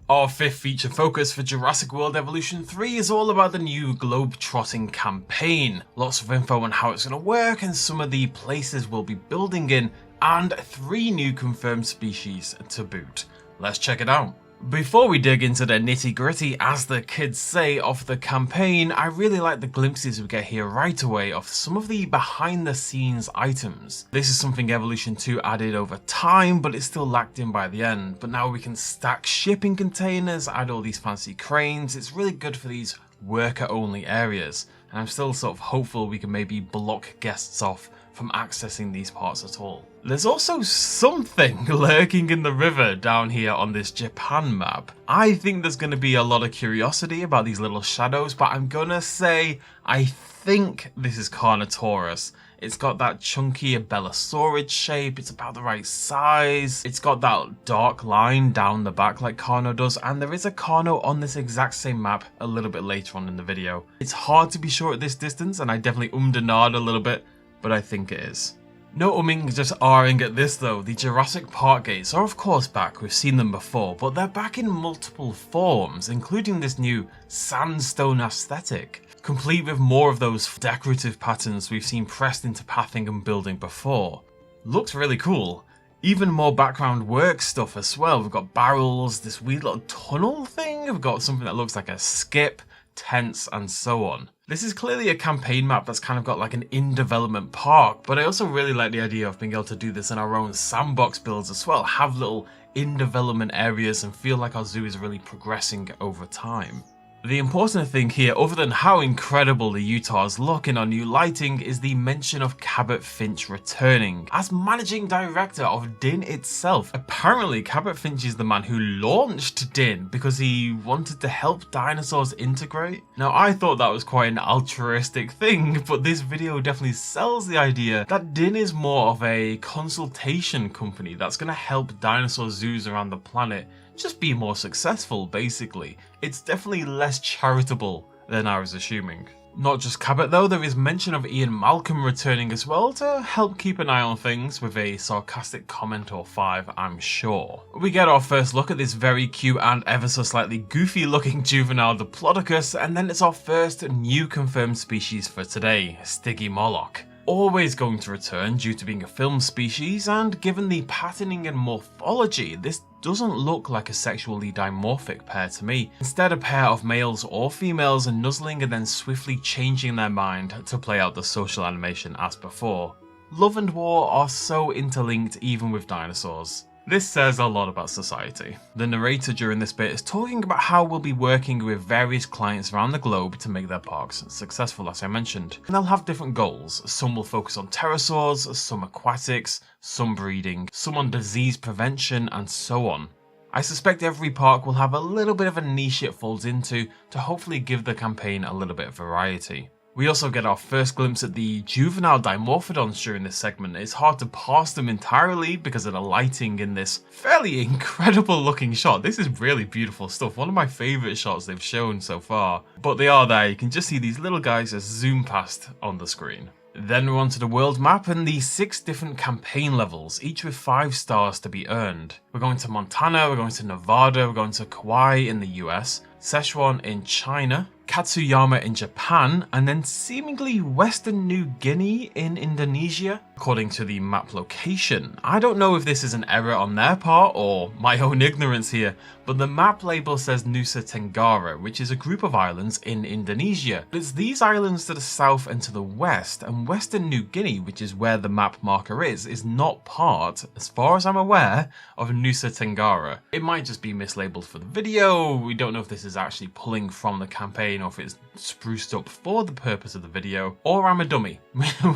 Our fifth feature focus for Jurassic World Evolution 3 is all about the new globetrotting campaign. Lots of info on how it's going to work and some of the places we'll be building in, and 3 new confirmed species to boot. Let's check it out. Before we dig into the nitty gritty, as the kids say, of the campaign, I really like the glimpses we get here right away of some of the behind the scenes items. This is something Evolution 2 added over time, but it still lacked in by the end. But now we can stack shipping containers, add all these fancy cranes. It's really good for these worker only areas. And I'm still sort of hopeful we can maybe block guests off from accessing these parts at all. There's also something lurking in the river down here on this Japan map. I think there's going to be a lot of curiosity about these little shadows, but I'm gonna say I think this is Carnotaurus. It's got that chunky abelosaurid shape, it's about the right size, it's got that dark line down the back like Carno does, and there is a Carno on this exact same map a little bit later on in the video. It's hard to be sure at this distance, and I definitely ummed and ahed a little bit, but I think it is. No umming, just ahhing at this though. The Jurassic Park gates are of course back, we've seen them before, but they're back in multiple forms, including this new sandstone aesthetic, complete with more of those decorative patterns we've seen pressed into pathing and building before. Looks really cool. Even more background work stuff as well. We've got barrels, this weird little tunnel thing, we've got something that looks like a skip, tents and so on. This is clearly a campaign map that's kind of got like an in-development park, but I also really like the idea of being able to do this in our own sandbox builds as well, have little in-development areas and feel like our zoo is really progressing over time. The important thing here, other than how incredible the Utahs look in our new lighting, is the mention of Cabot Finch returning as managing director of DIN itself. Apparently, Cabot Finch is the man who launched DIN because he wanted to help dinosaurs integrate. Now, I thought that was quite an altruistic thing, but this video definitely sells the idea that DIN is more of a consultation company that's going to help dinosaur zoos around the planet just be more successful, basically. It's definitely less charitable than I was assuming. Not just Cabot though, there is mention of Ian Malcolm returning as well to help keep an eye on things with a sarcastic comment or 5, I'm sure. We get our first look at this very cute and ever so slightly goofy looking juvenile Diplodocus, and then it's our first new confirmed species for today, Stygimoloch. Always going to return due to being a film species, and given the patterning and morphology, this doesn't look like a sexually dimorphic pair to me. Instead, a pair of males or females nuzzling and then swiftly changing their mind to play out the social animation as before. Love and war are so interlinked even with dinosaurs. This says a lot about society. The narrator during this bit is talking about how we'll be working with various clients around the globe to make their parks successful, as I mentioned. And they'll have different goals. Some will focus on pterosaurs, some aquatics, some breeding, some on disease prevention, and so on. I suspect every park will have a little bit of a niche it falls into to hopefully give the campaign a little bit of variety. We also get our first glimpse at the juvenile Dimorphodons during this segment. It's hard to parse them entirely because of the lighting in this fairly incredible looking shot. This is really beautiful stuff, one of my favourite shots they've shown so far. But they are there, you can just see these little guys just zoom past on the screen. Then we're onto the world map and the 6 different campaign levels, each with 5 stars to be earned. We're going to Montana, we're going to Nevada, we're going to Kauai in the US, Sichuan in China, Katsuyama in Japan, and then seemingly Western New Guinea in Indonesia, according to the map location. I don't know if this is an error on their part or my own ignorance here, but the map label says Nusa Tenggara, which is a group of islands in Indonesia. But it's these islands to the south and to the west, and Western New Guinea, which is where the map marker is not part, as far as I'm aware, of Nusa Tenggara. It might just be mislabeled for the video, we don't know if this is actually pulling from the campaign or if it's spruced up for the purpose of the video, or I'm a dummy.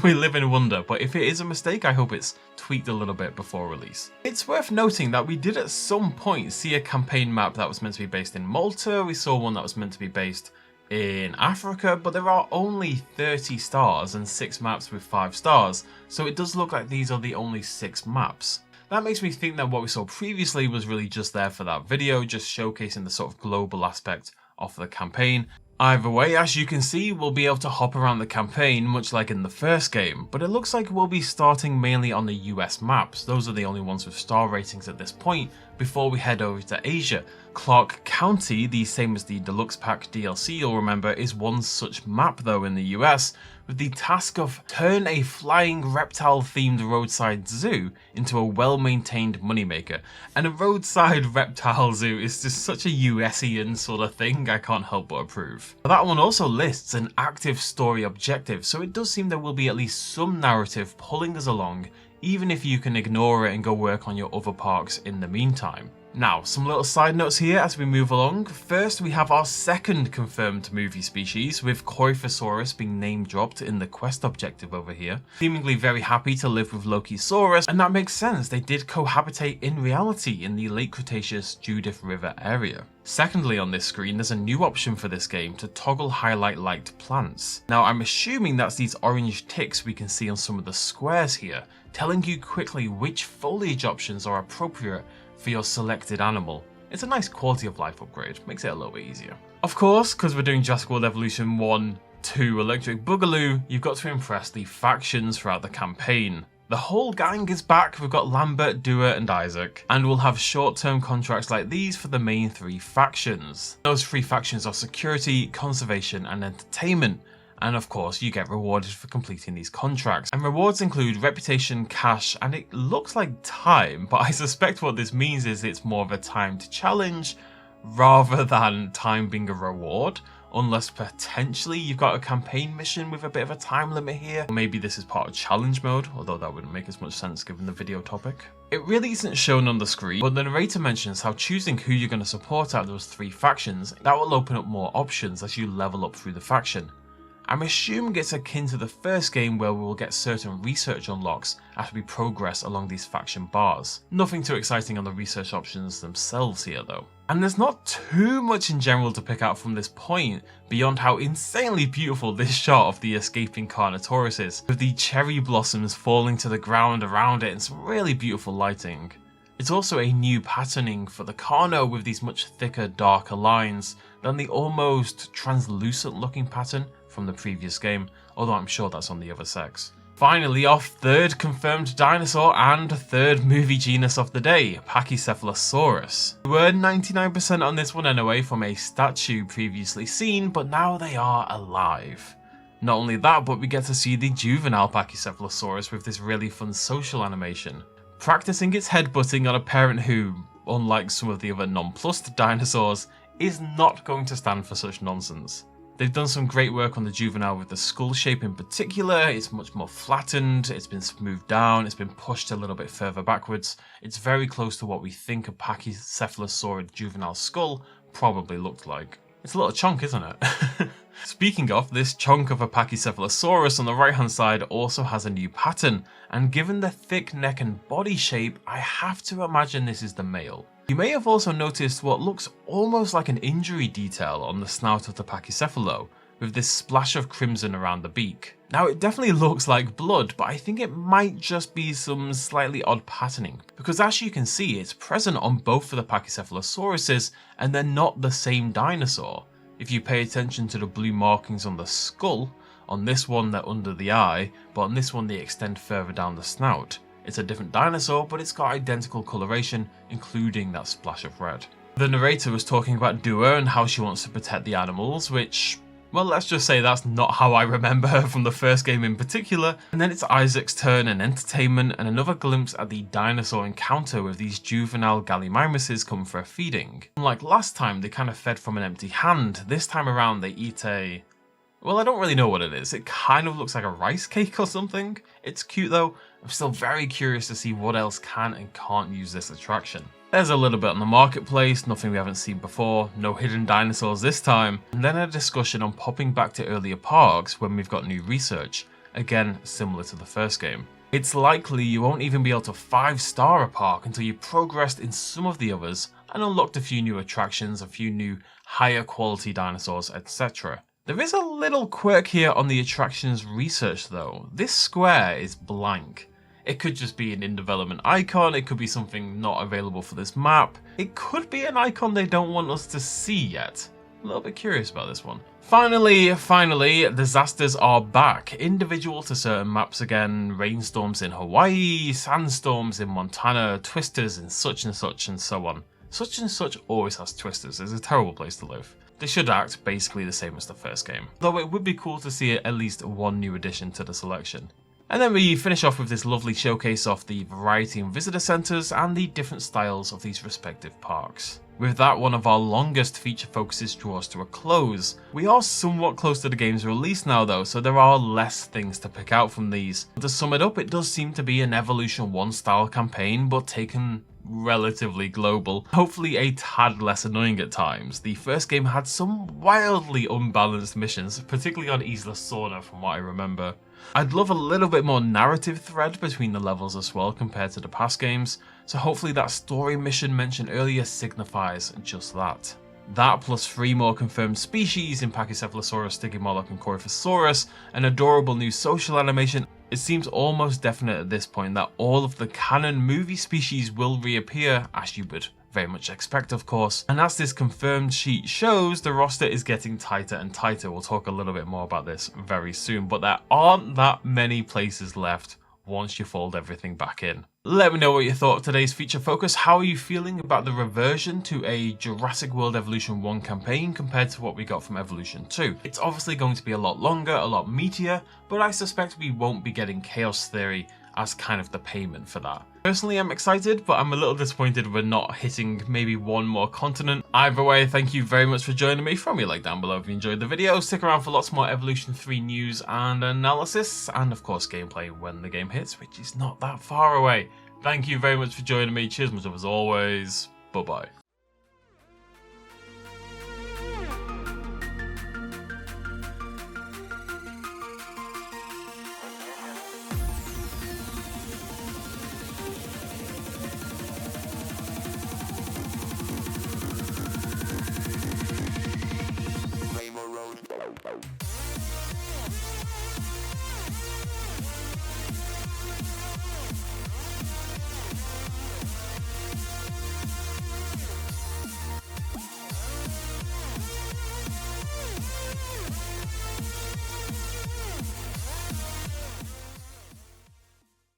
We live in wonder, but if it is a mistake, I hope it's tweaked a little bit before release. It's worth noting that we did at some point see a campaign map that was meant to be based in Malta, we saw one that was meant to be based in Africa, but there are only 30 stars and 6 maps with 5 stars, so it does look like these are the only 6 maps. That makes me think that what we saw previously was really just there for that video, just showcasing the sort of global aspect of the campaign. Either way, as you can see, we'll be able to hop around the campaign much like in the first game, but it looks like we'll be starting mainly on the US maps. Those are the only ones with star ratings at this point, before we head over to Asia. Clark County, the same as the Deluxe Pack DLC you'll remember, is one such map though in the US, with the task of turn a flying reptile themed roadside zoo into a well-maintained moneymaker. And a roadside reptile zoo is just such a USian sort of thing I can't help but approve. That one also lists an active story objective, so it does seem there will be at least some narrative pulling us along, even if you can ignore it and go work on your other parks in the meantime. Now, some little side notes here as we move along. First, we have our second confirmed movie species, with Coryphosaurus being name dropped in the quest objective over here. Seemingly very happy to live with Lokisaurus, and that makes sense, they did cohabitate in reality in the late Cretaceous Judith River area. Secondly, on this screen, there's a new option for this game to toggle highlight liked plants. Now, I'm assuming that's these orange ticks we can see on some of the squares here, telling you quickly which foliage options are appropriate for your selected animal. It's a nice quality of life upgrade, makes it a little bit easier. Of course, because we're doing Jurassic World Evolution 1, 2 Electric Boogaloo, you've got to impress the factions throughout the campaign. The whole gang is back. We've got Lambert, Dewar and Isaac, and we'll have short-term contracts like these for the main three factions. Those three factions are security, conservation and entertainment. And of course, you get rewarded for completing these contracts. And rewards include reputation, cash, and it looks like time, but I suspect what this means is it's more of a timed challenge rather than time being a reward. Unless potentially you've got a campaign mission with a bit of a time limit here. Or maybe this is part of challenge mode, although that wouldn't make as much sense given the video topic. It really isn't shown on the screen, but the narrator mentions how choosing who you're going to support out of those three factions, that will open up more options as you level up through the faction. I'm assuming it's akin to the first game where we will get certain research unlocks as we progress along these faction bars. Nothing too exciting on the research options themselves here though. And there's not too much in general to pick out from this point beyond how insanely beautiful this shot of the escaping Carnotaurus is, with the cherry blossoms falling to the ground around it and some really beautiful lighting. It's also a new patterning for the Carno with these much thicker, darker lines than the almost translucent looking pattern from the previous game, although I'm sure that's on the other sex. Finally, our third confirmed dinosaur and third movie genus of the day, Pachycephalosaurus. We were 99% on this one anyway from a statue previously seen, but now they are alive. Not only that, but we get to see the juvenile Pachycephalosaurus with this really fun social animation, practicing its headbutting on a parent who, unlike some of the other nonplussed dinosaurs, is not going to stand for such nonsense. They've done some great work on the juvenile with the skull shape in particular. It's much more flattened, it's been smoothed down, it's been pushed a little bit further backwards. It's very close to what we think a Pachycephalosaurid juvenile skull probably looked like. It's a little chunk, isn't it? Speaking of, this chunk of a Pachycephalosaurus on the right hand side also has a new pattern, and given the thick neck and body shape, I have to imagine this is the male. You may have also noticed what looks almost like an injury detail on the snout of the Pachycephalo, with this splash of crimson around the beak. Now it definitely looks like blood, but I think it might just be some slightly odd patterning, because as you can see it's present on both of the Pachycephalosauruses and they're not the same dinosaur. If you pay attention to the blue markings on the skull, on this one they're under the eye, but on this one they extend further down the snout. It's a different dinosaur, but it's got identical coloration, including that splash of red. The narrator was talking about Dewar and how she wants to protect the animals, which, well, let's just say that's not how I remember her from the first game in particular. And then it's Isaac's turn and entertainment, and another glimpse at the dinosaur encounter with these juvenile Gallimimuses come for a feeding. Unlike last time, they kind of fed from an empty hand. This time around, they eat a... well, I don't really know what it is. It kind of looks like a rice cake or something. It's cute though. I'm still very curious to see what else can and can't use this attraction. There's a little bit on the marketplace, nothing we haven't seen before, no hidden dinosaurs this time, and then a discussion on popping back to earlier parks when we've got new research, again similar to the first game. It's likely you won't even be able to 5-star a park until you've progressed in some of the others and unlocked a few new attractions, a few new higher quality dinosaurs, etc. There is a little quirk here on the attractions research though. This square is blank. It could just be an in-development icon, it could be something not available for this map, it could be an icon they don't want us to see yet. A little bit curious about this one. Finally, disasters are back. Individual to certain maps again. Rainstorms in Hawaii, sandstorms in Montana, twisters in such and such, and so on. Such and such always has twisters. It's a terrible place to live. They should act basically the same as the first game, though it would be cool to see at least one new addition to the selection. And then we finish off with this lovely showcase of the variety in visitor centres and the different styles of these respective parks. With that, one of our longest feature focuses draws to a close. We are somewhat close to the game's release now though, so there are less things to pick out from these. To sum it up, it does seem to be an Evolution 1 style campaign, but taken relatively global. Hopefully a tad less annoying at times. The first game had some wildly unbalanced missions, particularly on Isla Sorna from what I remember. I'd love a little bit more narrative thread between the levels as well compared to the past games, so hopefully that story mission mentioned earlier signifies just that. That plus 3 more confirmed species in Pachycephalosaurus, Stygimoloch and Coryphosaurus, an adorable new social animation. It seems almost definite at this point that all of the canon movie species will reappear, as you would very much expect of course. And as this confirmed sheet shows, the roster is getting tighter and tighter. We'll talk a little bit more about this very soon, but there aren't that many places left once you fold everything back in. Let me know what you thought of today's feature focus. How are you feeling about the reversion to a Jurassic World Evolution 1 campaign compared to what we got from Evolution 2? It's obviously going to be a lot longer, a lot meatier, but I suspect we won't be getting Chaos Theory as kind of the payment for that. Personally, I'm excited, but I'm a little disappointed we're not hitting maybe one more continent. Either way, thank you very much for joining me. Throw me a like down below if you enjoyed the video. Stick around for lots more Evolution 3 news and analysis, and of course gameplay when the game hits, which is not that far away. Thank you very much for joining me. Cheers much as always. Bye bye.